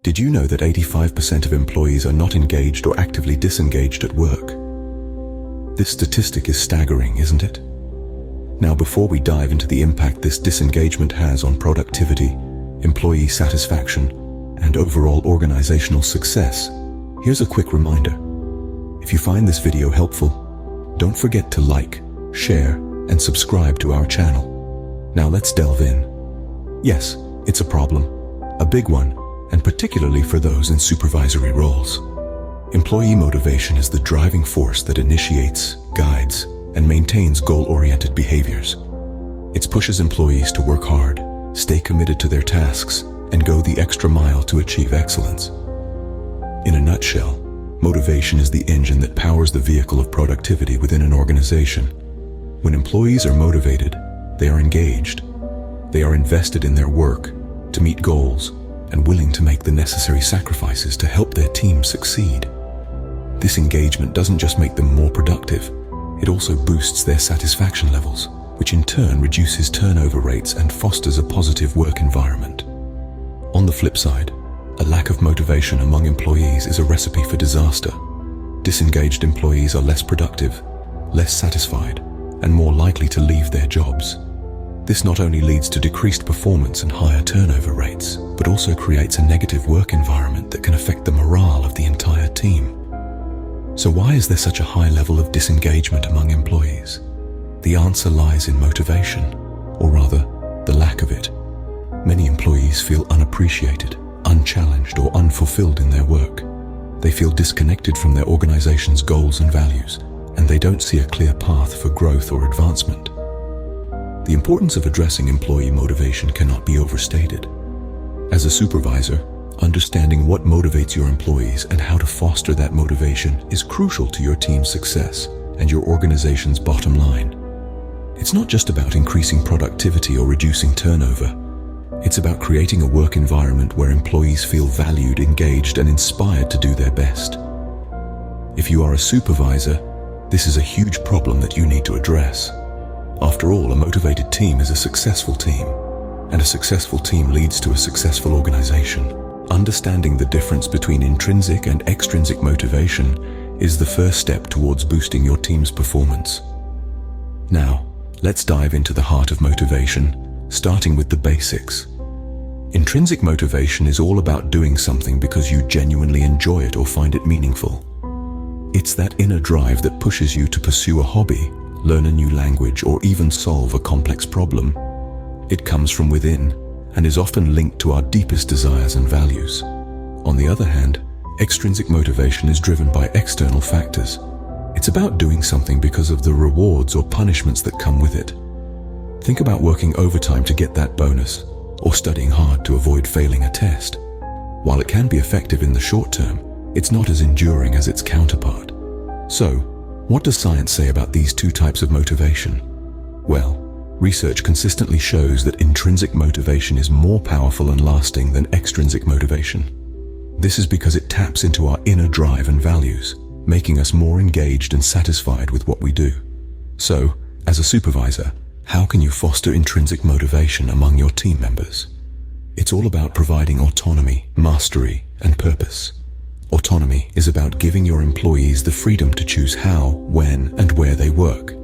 Did you know that 85% of employees are not engaged or actively disengaged at work? This statistic is staggering, isn't it? Now, before we dive into the impact this disengagement has on productivity, employee satisfaction, and overall organizational success, here's a quick reminder. If you find this video helpful, don't forget to like, share, and subscribe to our channel. Now let's delve in. Yes, it's a problem, a big one, and particularly for those in supervisory roles. Employee motivation is the driving force that initiates, guides, and maintains goal-oriented behaviors. It pushes employees to work hard, stay committed to their tasks, and go the extra mile to achieve excellence. In a nutshell, motivation is the engine that powers the vehicle of productivity within an organization. When employees are motivated, they are engaged. They are invested in their work to meet goals and willing to make the necessary sacrifices to help their team succeed. This engagement doesn't just make them more productive, it also boosts their satisfaction levels, which in turn reduces turnover rates and fosters a positive work environment. On the flip side, a lack of motivation among employees is a recipe for disaster. Disengaged employees are less productive, less satisfied, and more likely to leave their jobs. This not only leads to decreased performance and higher turnover rates, but also creates a negative work environment that can affect the morale of the entire team. So why is there such a high level of disengagement among employees? The answer lies in motivation, or rather, the lack of it. Many employees feel unappreciated, unchallenged, or unfulfilled in their work. They feel disconnected from their organization's goals and values, and they don't see a clear path for growth or advancement. The importance of addressing employee motivation cannot be overstated. As a supervisor, understanding what motivates your employees and how to foster that motivation is crucial to your team's success and your organization's bottom line. It's not just about increasing productivity or reducing turnover. It's about creating a work environment where employees feel valued, engaged, and inspired to do their best. If you are a supervisor, this is a huge problem that you need to address. After all, a motivated team is a successful team, and a successful team leads to a successful organization. Understanding the difference between intrinsic and extrinsic motivation is the first step towards boosting your team's performance. Now, let's dive into the heart of motivation, starting with the basics. Intrinsic motivation is all about doing something because you genuinely enjoy it or find it meaningful. It's that inner drive that pushes you to pursue a hobby, learn a new language, or even solve a complex problem. It comes from within and is often linked to our deepest desires and values. On the other hand, extrinsic motivation is driven by external factors. It's about doing something because of the rewards or punishments that come with it. Think about working overtime to get that bonus, or studying hard to avoid failing a test. While it can be effective in the short term, it's not as enduring as its counterpart. So, what does science say about these two types of motivation? Well, research consistently shows that intrinsic motivation is more powerful and lasting than extrinsic motivation. This is because it taps into our inner drive and values, making us more engaged and satisfied with what we do. So, as a supervisor, how can you foster intrinsic motivation among your team members? It's all about providing autonomy, mastery, and purpose. Autonomy is about giving your employees the freedom to choose how, when, and where they work.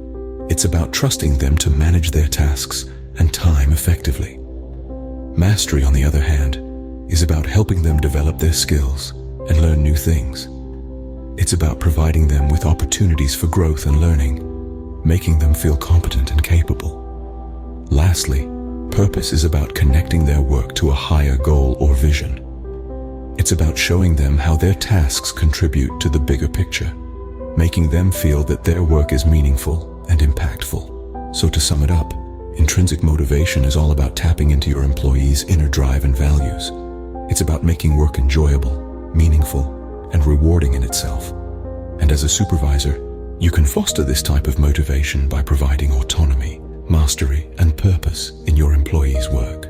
It's about trusting them to manage their tasks and time effectively. Mastery, on the other hand, is about helping them develop their skills and learn new things. It's about providing them with opportunities for growth and learning, making them feel competent and capable. Lastly, purpose is about connecting their work to a higher goal or vision. It's about showing them how their tasks contribute to the bigger picture, making them feel that their work is meaningful and impactful. So to sum it up, intrinsic motivation is all about tapping into your employees' inner drive and values. It's about making work enjoyable, meaningful, and rewarding in itself. And as a supervisor, you can foster this type of motivation by providing autonomy, mastery, and purpose in your employees' work.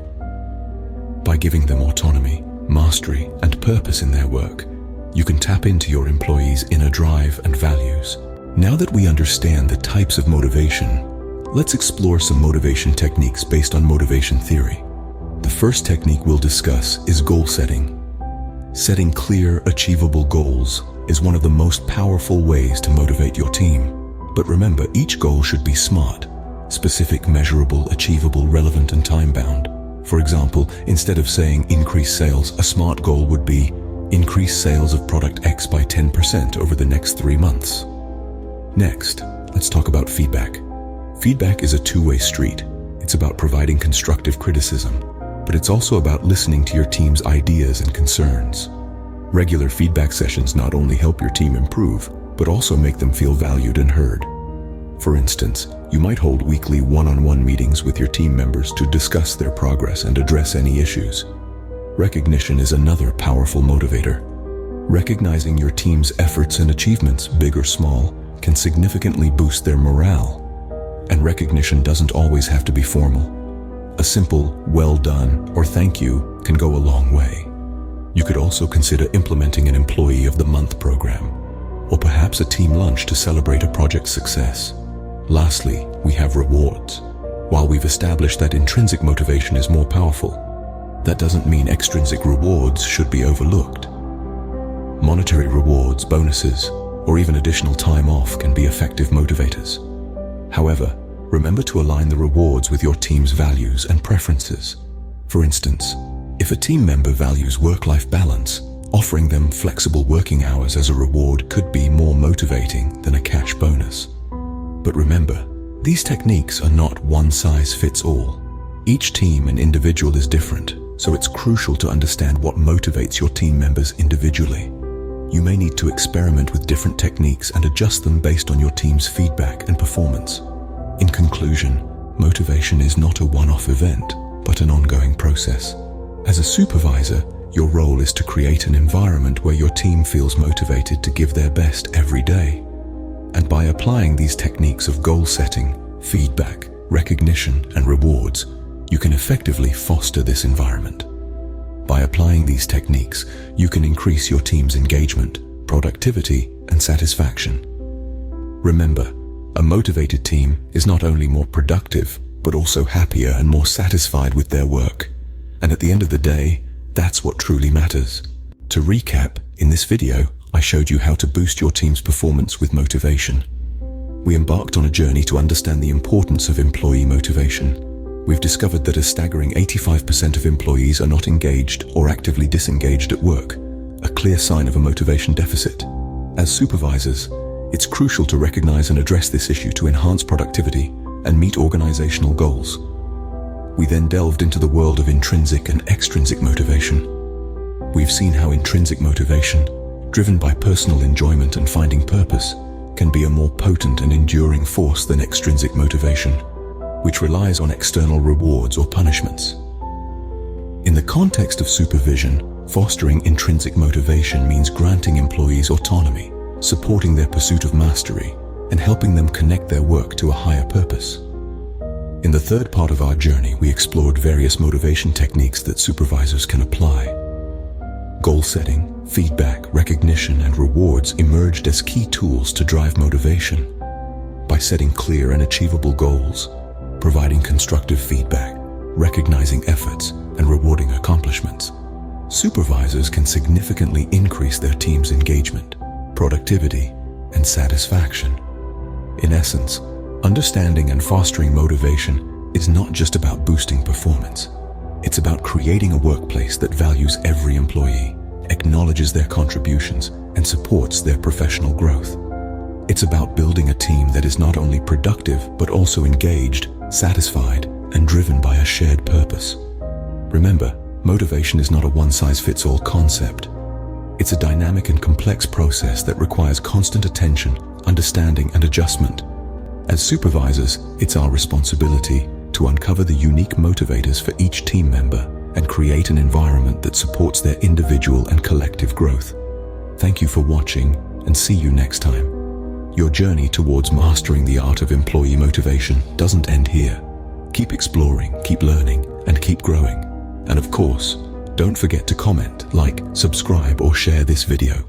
By giving them autonomy, mastery, and purpose in their work, you can tap into your employees' inner drive and values. Now that we understand the types of motivation, let's explore some motivation techniques based on motivation theory. The first technique we'll discuss is goal setting. Setting clear, achievable goals is one of the most powerful ways to motivate your team. But remember, each goal should be SMART: specific, measurable, achievable, relevant, and time-bound. For example, instead of saying increase sales, a SMART goal would be increase sales of product X by 10% over the next 3 months. Next, let's talk about feedback. Feedback is a two-way street. It's about providing constructive criticism, but it's also about listening to your team's ideas and concerns. Regular feedback sessions not only help your team improve, but also make them feel valued and heard. For instance, you might hold weekly one-on-one meetings with your team members to discuss their progress and address any issues. Recognition is another powerful motivator. Recognizing your team's efforts and achievements, big or small, can significantly boost their morale. And recognition doesn't always have to be formal. A simple, well done, or thank you can go a long way. You could also consider implementing an Employee of the Month program, or perhaps a team lunch to celebrate a project's success. Lastly, we have rewards. While we've established that intrinsic motivation is more powerful, that doesn't mean extrinsic rewards should be overlooked. Monetary rewards, bonuses, or even additional time off can be effective motivators. However, remember to align the rewards with your team's values and preferences. For instance, if a team member values work-life balance, offering them flexible working hours as a reward could be more motivating than a cash bonus. But remember, these techniques are not one-size-fits-all. Each team and individual is different, so it's crucial to understand what motivates your team members individually. You may need to experiment with different techniques and adjust them based on your team's feedback and performance. In conclusion, motivation is not a one-off event, but an ongoing process. As a supervisor, your role is to create an environment where your team feels motivated to give their best every day. And by applying these techniques of goal setting, feedback, recognition, and rewards, you can effectively foster this environment. By applying these techniques, you can increase your team's engagement, productivity, and satisfaction. Remember, a motivated team is not only more productive, but also happier and more satisfied with their work. And at the end of the day, that's what truly matters. To recap, in this video, I showed you how to boost your team's performance with motivation. We embarked on a journey to understand the importance of employee motivation. We've discovered that a staggering 85% of employees are not engaged or actively disengaged at work, a clear sign of a motivation deficit. As supervisors, it's crucial to recognize and address this issue to enhance productivity and meet organizational goals. We then delved into the world of intrinsic and extrinsic motivation. We've seen how intrinsic motivation, driven by personal enjoyment and finding purpose, can be a more potent and enduring force than extrinsic motivation, which relies on external rewards or punishments. In the context of supervision, fostering intrinsic motivation means granting employees autonomy, supporting their pursuit of mastery, and helping them connect their work to a higher purpose. In the third part of our journey, we explored various motivation techniques that supervisors can apply. Goal setting, feedback, recognition, and rewards emerged as key tools to drive motivation. By setting clear and achievable goals, providing constructive feedback, recognizing efforts, and rewarding accomplishments, supervisors can significantly increase their team's engagement, productivity, and satisfaction. In essence, understanding and fostering motivation is not just about boosting performance. It's about creating a workplace that values every employee, acknowledges their contributions, and supports their professional growth. It's about building a team that is not only productive, but also engaged, satisfied, and driven by a shared purpose. Remember, motivation is not a one-size-fits-all concept. It's a dynamic and complex process that requires constant attention, understanding, and adjustment. As supervisors, it's our responsibility to uncover the unique motivators for each team member and create an environment that supports their individual and collective growth. Thank you for watching, and see you next time. Your journey towards mastering the art of employee motivation doesn't end here. Keep exploring, keep learning, and keep growing. And of course, don't forget to comment, like, subscribe, or share this video.